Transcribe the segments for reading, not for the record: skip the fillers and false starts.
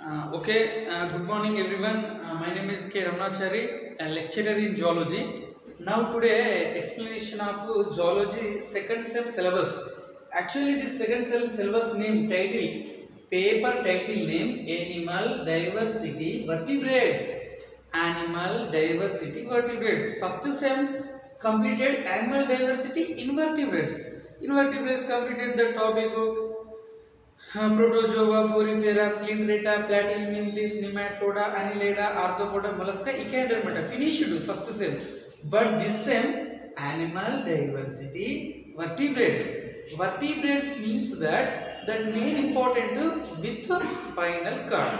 Good morning everyone. My name is K. Ramnachari, a lecturer in zoology. Now today explanation of zoology second sem syllabus. Actually this second sem syllabus name title, paper title name Animal Diversity Vertebrates. Animal Diversity Vertebrates. First sem completed Animal Diversity Invertebrates. Invertebrates completed the topic Protozoa, Porifera, Cylindrata, Platyhelminthes, Nematoda, Annelida, Arthropoda, Mollusca, Echinodermata. Finished first sem. But this sem, Animal Diversity Vertebrates. Vertebrates means that main important with spinal cord.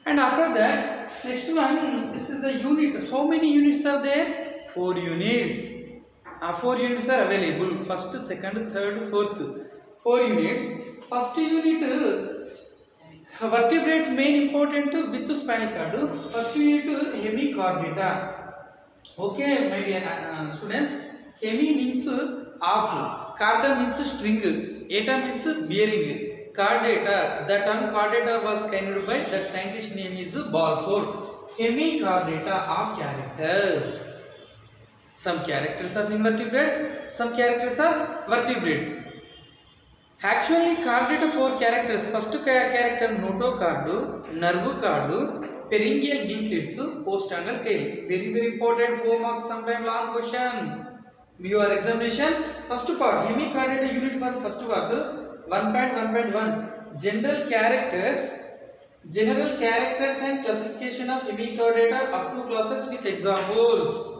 And after that, next one, this is the unit. How many units are there? 4 units. 4 units are available. First, second, third, fourth. 4 units. First unit, vertebrate main important with spinal cord. First unit, hemichordata. Okay, my dear students. Hemi means half. Chorda means string. Eta means bearing. Chordata. The term chordata was coined by that scientist name is Balfour. Hemichordata of characters. Some characters of invertebrates, some characters of vertebrate. Actually, chordata 4 characters. First character notochord, nerve cord, pharyngeal gill slits, posternal tail. Very important. 4 marks. Sometime long question. Your examination. First part. Hemichordata unit 1. First part. 1.1.1. General characters and classification of hemichordata up to classes with examples.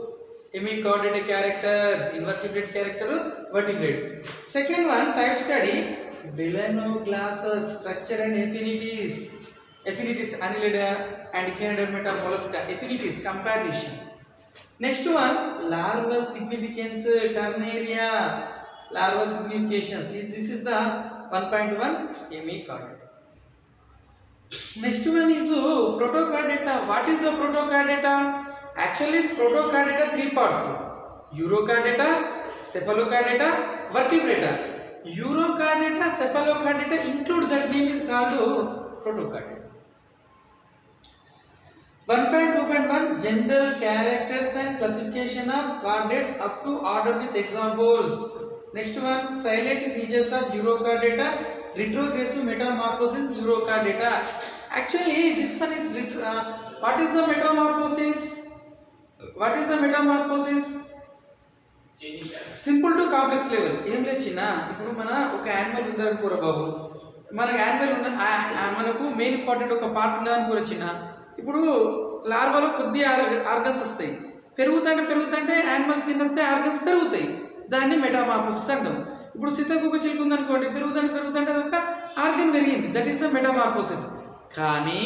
Hemichordata characters, invertebrate character, vertebrate. Second one, type study, Below classes, structure and affinities. Affinities, Annelida and Echinodermata, Mollusca. Affinities, comparison. Next one, larval significance, Ternaria. Larval significations. This is the 1.1 hemichordata. Next one is protochordata. What is the protochordata? Actually, protochordata 3 parts. Urochordata, cephalochordata, vertebrata. Urochordata, cephalochordata include that name is called protochordata. 1.2.1 General characters and classification of chordates up to order with examples. Next one, silent features of urochordata, retrogressive metamorphosis urochordata. Actually, this one is what is the metamorphosis? What is the metamorphosis? Simple to complex level. ఏం లేదు చిన్న, ఇప్పుడు మన ఒక animal ఉందనుకోరా బాబు, మనకు animal ఉన్న మనకు main important ఒక పార్ట్ ఉందనుకోరా చిన్న. ఇప్పుడు లార్వాలో కొద్ది ఆర్గన్స్ వస్తాయి, పెరుగుతుంటే యానిమల్స్ కింద ఆర్గన్స్ పెరుగుతాయి, దాన్ని మెటామార్ఫోసిస్ అంటాం. ఇప్పుడు సీతాకోక చిలుక ఉందనుకోండి, పెరుగుతుంటే అది ఒక ఆర్గన్ పెరిగింది, దట్ ఈస్ ద మెటామార్ఫోసిస్. కానీ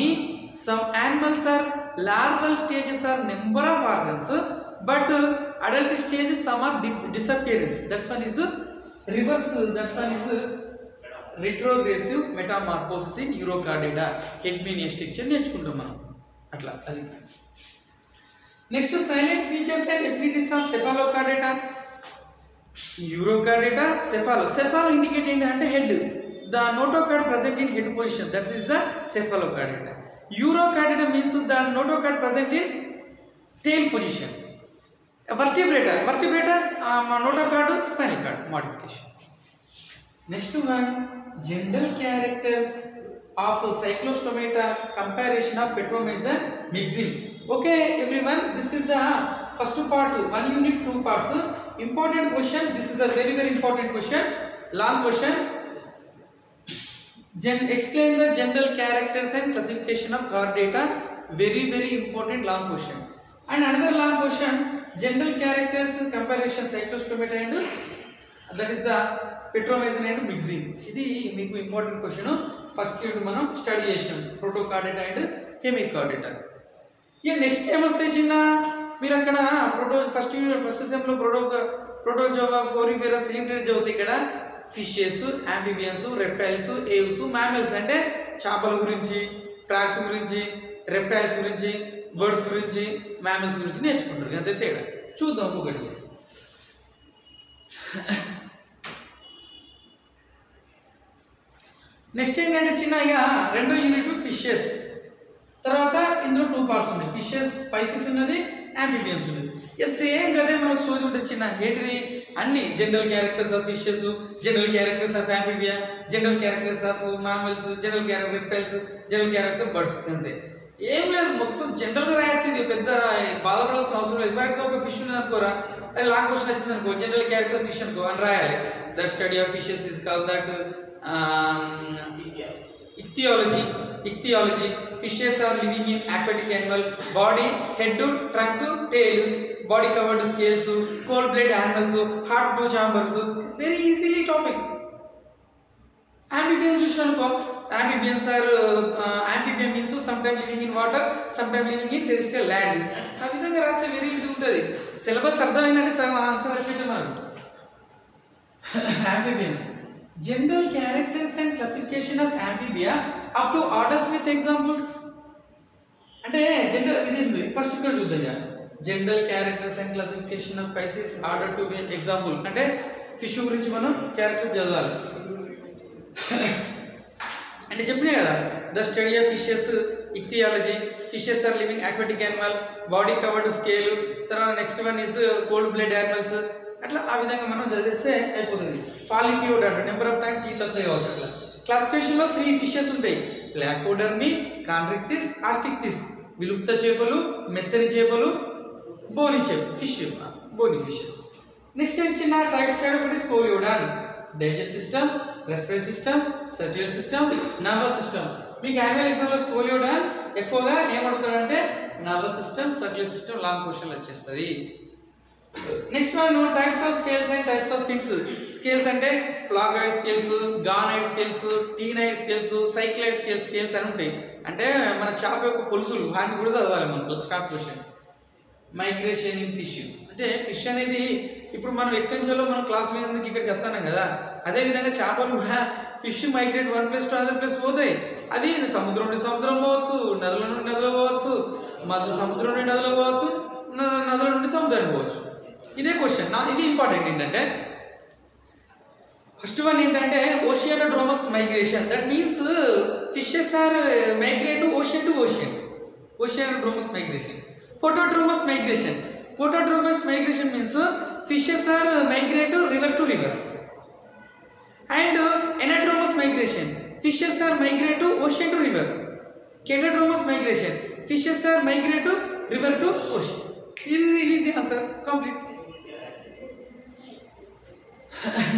some animals are larval stages are number of organs, but adult stages some are disappearance. That one is reverse. That one is retrogressive metamorphosis in urochordata. Head mean structure నేర్చుకుంటాం మనం అట్లా అది. Next silent features and affinities of cephalochordata. Urochordata, cephalo indicate ఏంటంటే head. The notochord present in head position, that is the cephalochordata. Urochordata means the notochord present in tail position. Vertebrates notochord, spinal cord modification. Next one, general characters of cyclostomata, comparison of Petromyza mixing. Okay everyone, this is the first part, 1 unit 2 parts. Important question, this is a very important question, long question. Explain the general characters and classification of chordata. Very important long question. And another long question, general characters comparison cyclostomata and that is the Petromyza and mixing. ఇది మీకు important question. First unit మనం study చేసినాం ప్రోటోకార్డేటా and Hemichordata. ఇక next ఏమొస్తాయి చిన్న, మీరు అక్కడ first sem లో ప్రోటోజోవా, ఫోరిఫెరా, సిలిండర్ చదువుతాయి. ఇక్కడ fishes, amphibians, reptiles, aves, mammals అంటే చేపల గురించి, ఫ్రాగ్స్ గురించి, రెప్టైల్స్ గురించి, బర్డ్స్ గురించి, మ్యామల్స్ గురించి నేర్చుకుంటారు. అంతే తేడా. చూద్దాం ఒకటి. నెక్స్ట్ ఏంటంటే చిన్న, ఇక రెండో యూనిట్ ఫిషెస్. తర్వాత ఇందులో 2 పార్ట్స్ ఉన్నాయి, ఫిషెస్, స్పైసెస్ ఉన్నది, యాంఫిబియన్స్ ఉన్నది. ఇక సేమ్ కదే మనకు సోది ఉంటుంది చిన్న ఏంటిది అన్ని general characters of fishes, general characters of amphibia, general characters of mammals, general character reptiles, general characters of birds, అంతే. ఏం లేదు, మొత్తం జనరల్గా రాయొచ్చు, ఇది పెద్ద బాధపడాల్సిన అవసరం లేదు. ఫర్ ఎగ్జాంపుల్ ఒక ఫిష్ ఉంది అనుకోరా, అది లాంగ్ క్వశ్చన్ వచ్చింది అనుకో, జనరల్ క్యారెక్టర్ ఫిష్ అనుకో అని రాయాలి. The study of fishes is called that ichthyology. Fishes are living in aquatic animal, body, head, trunk, tail, body covered scales, cold blooded animals, heart, 2 chambers. Very easily topic. Amphibians చూసినానుకో, amphibians are amphibian means sometimes living in water, sometimes living in terrestrial land. ఆ విధంగా రాస్తే very easy ఉంటుంది. Syllabus అర్థమైందంటే సగం answer అయిపోయింది మనకు. Amphibians. General characters and classification of amphibia up to orders with examples. అంటే general ఇది ఫస్ట్ ఇక్కడ చూద్దాం. General characters and classification of species order to be example అంటే ఫిష్ గురించి మనం క్యారెక్టర్స్ చదవాలి. అంటే చెప్పినాయి కదా, the study of fishes, ichthyology, fishes are living aquatic animal, body covered scale, తర్వాత next one is cold blood animals. అట్లా ఆ విధంగా మనం చదివేస్తే అయిపోతుంది. పాలిఫియోడ్ అంటే నెంబర్ ఆఫ్ టైం టీత్ అంతే కావచ్చు. అట్లా క్లాసిఫికేషన్లో 3 ఫిషెస్ ఉంటాయి, ప్లాకోడర్మీ, కాండ్రిక్తిస్, ఆస్టిక్తిస్. విలుప్త చేపలు, మెత్తని చేపలు, బోని చేపలు, ఫిష్, బోని ఫిషెస్. నెక్స్ట్ ఏం చిన్న టైప్స్ స్టైడ్ ఒకటి scoliodon, digest system, respiratory system, circular system, nervous system. మీకు యాన్యువల్ ఎగ్జామ్లో స్కోలియోడాన్ ఎక్కువగా ఏమడుగుతాడంటే nervous system, circular system long క్వశ్చన్లు వచ్చేస్తుంది. Next one types of scales and types of fins. Scales అంటే placoid scales, ganoid scales, ctenoid scales, cycloid scales అని ఉంటాయి. అంటే మన చేప యొక్క పొలుసులు వాటిని కూడా చదవాలి మనం short question. Migration in fish అంటే ఫిష్ అనేది ఇప్పుడు మనం ఎక్కడి నుంచో మనం క్లాస్ మీద ఇక్కడికి వస్తున్నాం కదా, అదేవిధంగా చేపలు కూడా fish migrate 1 place to other place పోతాయి. అవి సముద్రం నుండి సముద్రం పోవచ్చు, నదుల నుండి నదిలో పోవచ్చు, సముద్రం నుండి నదిలో పోవచ్చు, నదుల నుండి సముద్రం పోవచ్చు. ఇదే క్వశ్చన్. ఇది ఇంపార్టెంట్ ఏంటంటే ఫస్ట్ వన్ ఏంటంటే oceanodromous migration. That means fishes are migrate to ocean, oceanodromous migration. Potodromous migration. Potodromous migration means fishes are migrate river to river. And anadromous migration, fishes are migrate to ocean to river. Catadromous migration, fishes are migrate to river to ocean. Easy answer, complete.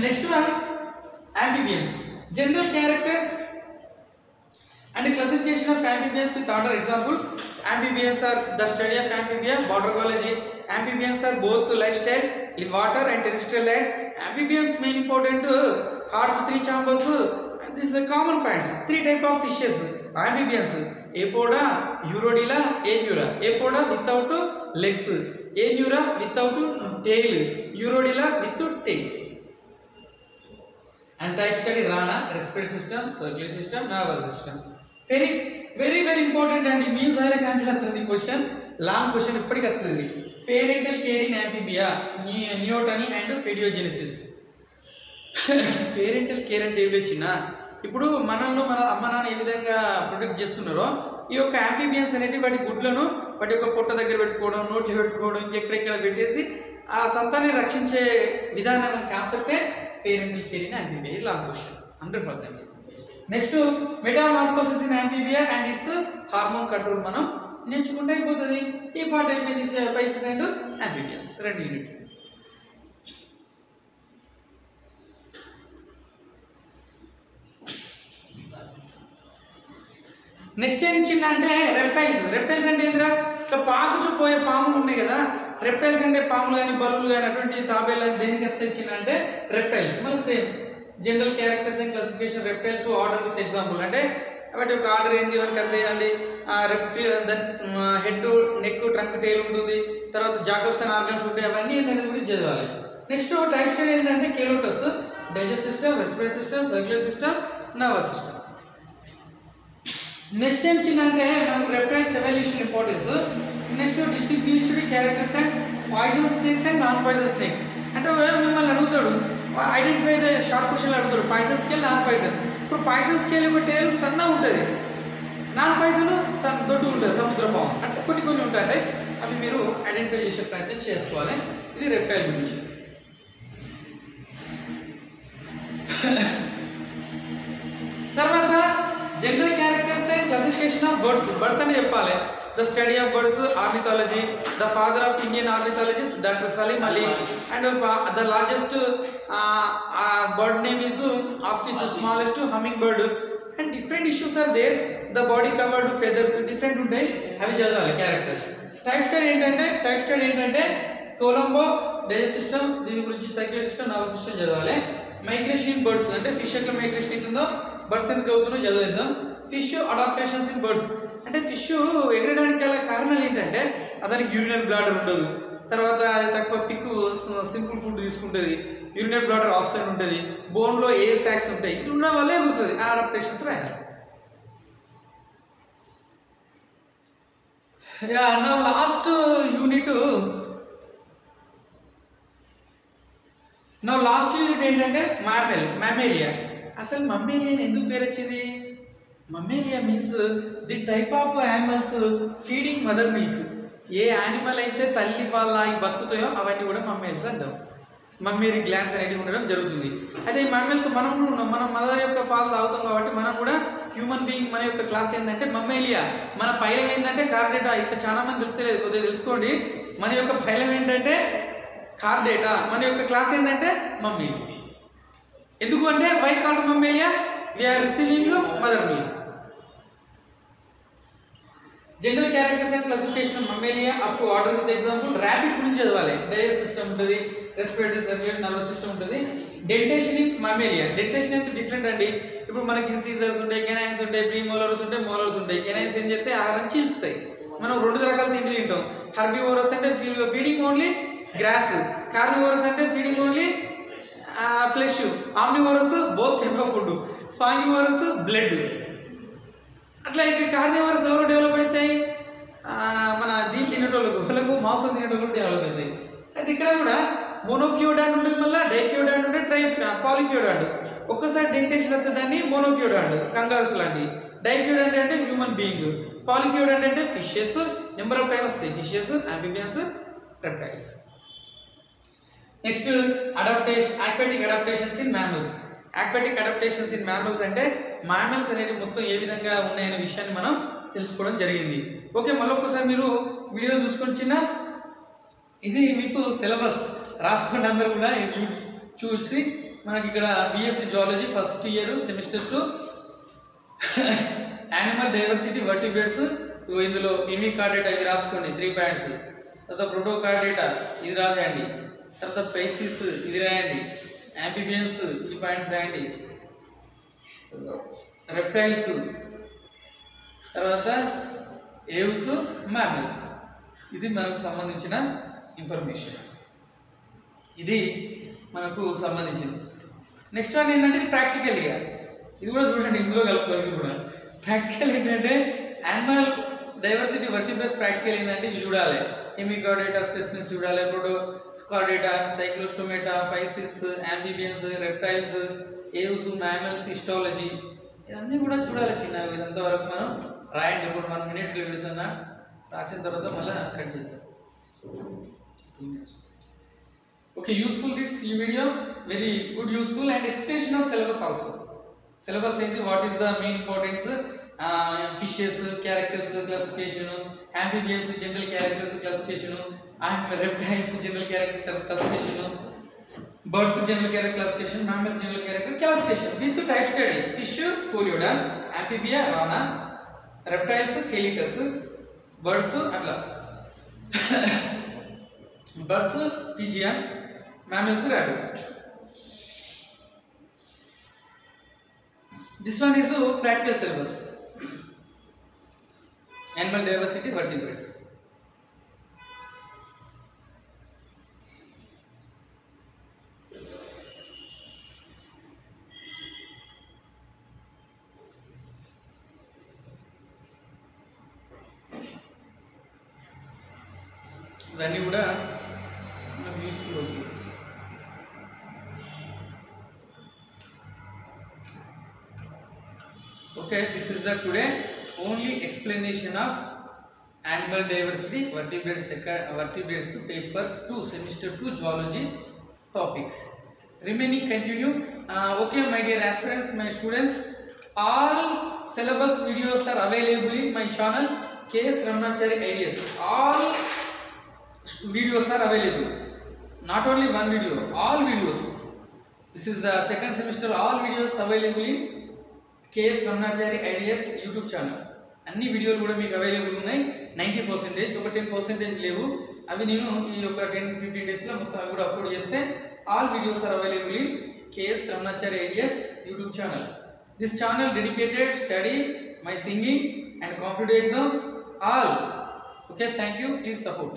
Next one, amphibians. General characters and classification of amphibians with order. Example, amphibians are the study of amphibia, waterology. Amphibians are both lifestyle, live water and terrestrial land. Amphibians main important heart, 3 chambers. This is a common points. 3 type of fishes. Amphibians, Apoda, Urodila, Anura. Apoda without legs, Anura without tail, Urodila without tail. And type study Rana, respiratory system, circulatory system, nervous system. Very important and it means I can answer the question. Long question ఇప్పటికి వస్తుంది. Parental care in amphibia, neoteny and paedogenesis. Parental care అంటే ఏమి వచ్చిన ఇప్పుడు మనల్ని మన అమ్మ నాన్న ఏ విధంగా ప్రొటెక్ట్ చేస్తున్నారో ఈ యొక్క యాంఫిబియన్స్ అనేవి వాటి గుడ్లను వాటి యొక్క పొట్ట దగ్గర పెట్టుకోవడం, నోట్లో పెట్టుకోవడం, ఇంకెక్కడెక్కడ పెట్టేసి ఆ సంతాన్ని రక్షించే విధానం కాన్సెప్టే పేరెంటల్ కేర్ ఇన్ యాంఫిబియా. ఇది long question 100%. Next metamorphosis in amphibia and its hormone control మనం నేర్చుకుంటే అయిపోతుంది. ఈ పార్ట్ అయిపోయింది. Species and amphibians 2 unit. Next ఏం చిన్న అంటే రెప్టైల్స్. రెప్టైల్స్ అంటే ఏంద్రా, ఇట్లా పాకుచుపోయే పాములు ఉన్నాయి కదా, రెప్టైల్స్ అంటే పాములు కానీ బల్లులు కానీ అటువంటి తాబేలు దేనికి వస్తాయి చిన్న అంటే రెప్టైల్స్. మళ్ళీ same general characters and classification reptile to order with example అంటే వాటి యొక్క ఆర్డర్ ఏంది, వానికి అంతే అంది హెడ్, నెక్, ట్రంక్, టైల్ ఉంటుంది. తర్వాత జాకబ్సన్ ఆర్గన్స్ ఉంటాయి. అవన్నీ దాని గురించి చదవాలి. నెక్స్ట్ టైప్ స్టడీ ఏంటంటే calotes, digest system, respiratory system, circular system, nervous system. Next ఏం చిన్న అంటే మనకు reptiles evolution importance. Next distribution characters and poison snakes and non poison snake. అంటే మిమ్మల్ని అడుగుతాడు ఐడెంటిఫై ద షార్ట్ క్వశ్చన్లు అడుగుతాడు, పాయిజన్ స్కేల్, నాన్ పాయిజన్. ఇప్పుడు పాయిజన్ స్కేల్ యొక్క టేల్ సన్నగా ఉంటుంది, నాన్ పాయిజన్ దొడ్డు ఉంటుంది సముద్ర పాము, అట్లా కొన్ని ఉంటాయి. అవి మీరు ఐడెంటిఫై చేసే ప్రయత్నం చేసుకోవాలి. ఇది రెప్టైల్ గురించి. తర్వాత general characters and classification of birds. Birds అంటే చెప్పాలి. The study of birds, ornithology. The father of Indian ornithologist doctor Salim Ali. And the largest bird name is ostrich, smallest hummingbird. And different issues are there. The body covered feathers different ఉంటాయి, అవి చదవాలి characters. Type study ఏంటంటే Colombo digest system, దీని గురించి cyclic system, nervous system చదవాలి. Migration in birds అంటే fish ఎట్లా migration అవుతుందో బర్డ్స్ ఎందుకు అవుతుందో చదివేద్దాం. ఫిష్ అడాప్టేషన్స్ ఇన్ బర్డ్స్ అంటే ఫిష్ ఎగరడానికి గల కారణాలు ఏంటంటే దానికి యూరినరీ బ్లాడర్ ఉండదు, తర్వాత అది తక్కువ పిక్ సింపుల్ ఫుడ్ తీసుకుంటుంది, యూరినరీ బ్లాడర్ ఆఫ్ సైడ్ ఉంటుంది, బోన్లో ఎయిర్ సాక్స్ ఉంటాయి, ఇట్లా ఉన్న వల్లే ఎగురుతుంది. ఆ అడాప్టేషన్స్ రాయాలి. నా లాస్ట్ యూనిట్ ఏంటంటే మమ్మేలియా. అసలు మమ్మేలియా ఎందుకు పేరు వచ్చింది? Mammalia means the type of animals feeding mother milk. ఏ యానిమల్ అయితే తల్లి పాలు తాగి బతుకుతాయో అవన్నీ కూడా మమ్మేల్స్ అంటాం. మమ్మేరీ గ్లాండ్స్ అనేవి ఉండడం జరుగుతుంది. అయితే ఈ మమ్మేల్స్ మనం కూడా ఉన్నాం, మనం మదర్ యొక్క పాలు తాగుతాం కాబట్టి మనం కూడా హ్యూమన్ బీయింగ్. మన యొక్క క్లాస్ ఏంటంటే మమ్మేలియా. మన పైలం ఏంటంటే కార్డేటా. ఇట్లా చాలా మంది తెలుస్తలేదు, కొద్దిగా తెలుసుకోండి. మన యొక్క పైలం ఏంటంటే కార్డేటా, మన యొక్క క్లాస్ ఏంటంటే మమ్మేలియా. ఎందుకు అంటే why called mammalia? We are receiving mother milk. General characters and classification of mammalia up to order. With example rabbit గురించి చదవాలి. డైజెస్ట్ సిస్టమ్ ఉంటుంది, రెస్పిరేటరీ సర్క్యులేటరీ నర్వస్ సిస్టమ్ ఉంటుంది. Dentition in mammalia. డెంటేషన్ అంటే different అండి. ఇప్పుడు మనకి ఇన్సీజర్స్ ఉంటాయి, కెనైన్స్ ఉంటాయి, ప్రీమోలర్స్ ఉంటాయి, మోలర్స్ ఉంటాయి. కెనైన్స్ ఏం చేస్తే ఆహారం చీల్స్తాయి. మనం 2 రకాల తిండి తింటాం. హర్బివోరస్ అంటే ఫీడింగ్ ఓన్లీ గ్రాస్, కార్నివోరస్ అంటే feeding only flesh, omnivorous both type of food, sanguivorous blood. అట్లా ఇక కార్నివోరస్ ఎవరు డెవలప్ అవుతాయి? మన దీన్ని తినేటోళ్ళకు మాంసం తినేటోళ్ళకు డెవలప్ అవుతాయి. అయితే ఇక్కడ కూడా మోనోఫియోడాంట్ ఉంటుంది, మళ్ళీ డైఫియోడాంట్ ఉంటుంది, పాలిఫియోడాంట్. ఒక్కసారి డెంటేషన్ వస్తే దాన్ని మోనోఫియోడాంట్, కంగారుస్ లాంటి. డైఫియోడాంట్ అంటే హ్యూమన్ బీయింగ్, పాలిఫియోడాంట్ అంటే ఫిషెస్. నెంబర్ ఆఫ్ టైమ్ వస్తాయి, fishes, amphibians, reptiles. Next aquatic adaptations in mammals. Aquatic adaptations in mammals అంటే mammals అనేది మొత్తం ఏ విధంగా ఉన్నాయనే విషయాన్ని మనం తెలుసుకోవడం జరిగింది. ఓకే, మళ్ళొక్కసారి మీరు వీడియో చూసుకొని చిన్న ఇది మీకు సిలబస్ రాసుకోండి అందరూ కూడా చూసి. మనకి ఇక్కడ BSc zoology first year semester 2 animal diversity vertebrates. ఇందులో ఎమి కార్డేటా ఇవి రాసుకోండి 3 పాయింట్స్. తర్వాత ప్రోటోకార్డేటా ఇది రాయండి. తర్వాత పైసిస్ ఇది రాయండి. యాంఫిబియన్స్ ఈ పాయింట్స్ రాయండి. రెప్టైల్స్, తర్వాత ఏవ్స్, మ్యామల్స్. ఇది మనకు సంబంధించిన ఇన్ఫర్మేషన్, ఇది మనకు సంబంధించింది. నెక్స్ట్ వన్ ఏంటంటే ఇది ప్రాక్టికల్ ఇయర్. ఇది కూడా చూడండి, ఇందులో కలుపుతాం. ఇది కూడా ప్రాక్టికల్ ఏంటంటే యానిమల్ డైవర్సిటీ వర్టిబ్రేట్స్ ప్రాక్టికల్ ఏంటంటే ఇవి చూడాలి. ఎమికార్డేటా స్పెసిమెన్స్ చూడాలి, protochordata, cyclostomata, pisces, amphibians, reptiles, aves, mammals, histology, ఇవన్నీ కూడా చూడాలి. చిన్న ఇదంతా వరకు మనం రాయండి. ఇప్పుడు 1 మినిట్లో పెడుతున్నా, రాసిన తర్వాత మళ్ళీ కట్ చేద్దాం. ఓకే, యూస్ఫుల్ దిస్ ఈ video, very good, useful. And explanation of syllabus also. Syllabus ఏంటి, what is the main importance, fishes characters classification, amphibians general characters classification, reptiles general character classification, birds general character classification, mammals general character classification with type study. Fish scoliodon, amphibia rana, reptiles calotes, birds అట్లా birds pigeon, mammals rabbit. This one is a practical syllabus. Animal diversity vertebrates. ఇవన్నీ కూడా మనకు useful అవుతుంది. Okay, this is the today only explanation of animal diversity, vertebrates paper 2, semester 2 zoology topic. Remaining continue. Okay, my dear aspirants, my students, all syllabus videos are available in my channel KS Ramnachari IDS. All videos are available, not only one video, all videos. This is the second semester, all videos available in KS Ramnachari IDS YouTube channel. అన్ని వీడియోలు కూడా మీకు available ఉన్నాయి. 90%, ఒక 10% లేవు. అవి నేను ఈ ఒక 10-15 డేస్లో మొత్తం అవి కూడా అప్లోడ్ చేస్తే all videos are available in KS Ramnachari IDS YouTube channel. This channel dedicated study my singing and competitive exams all. Okay, thank you. Please support.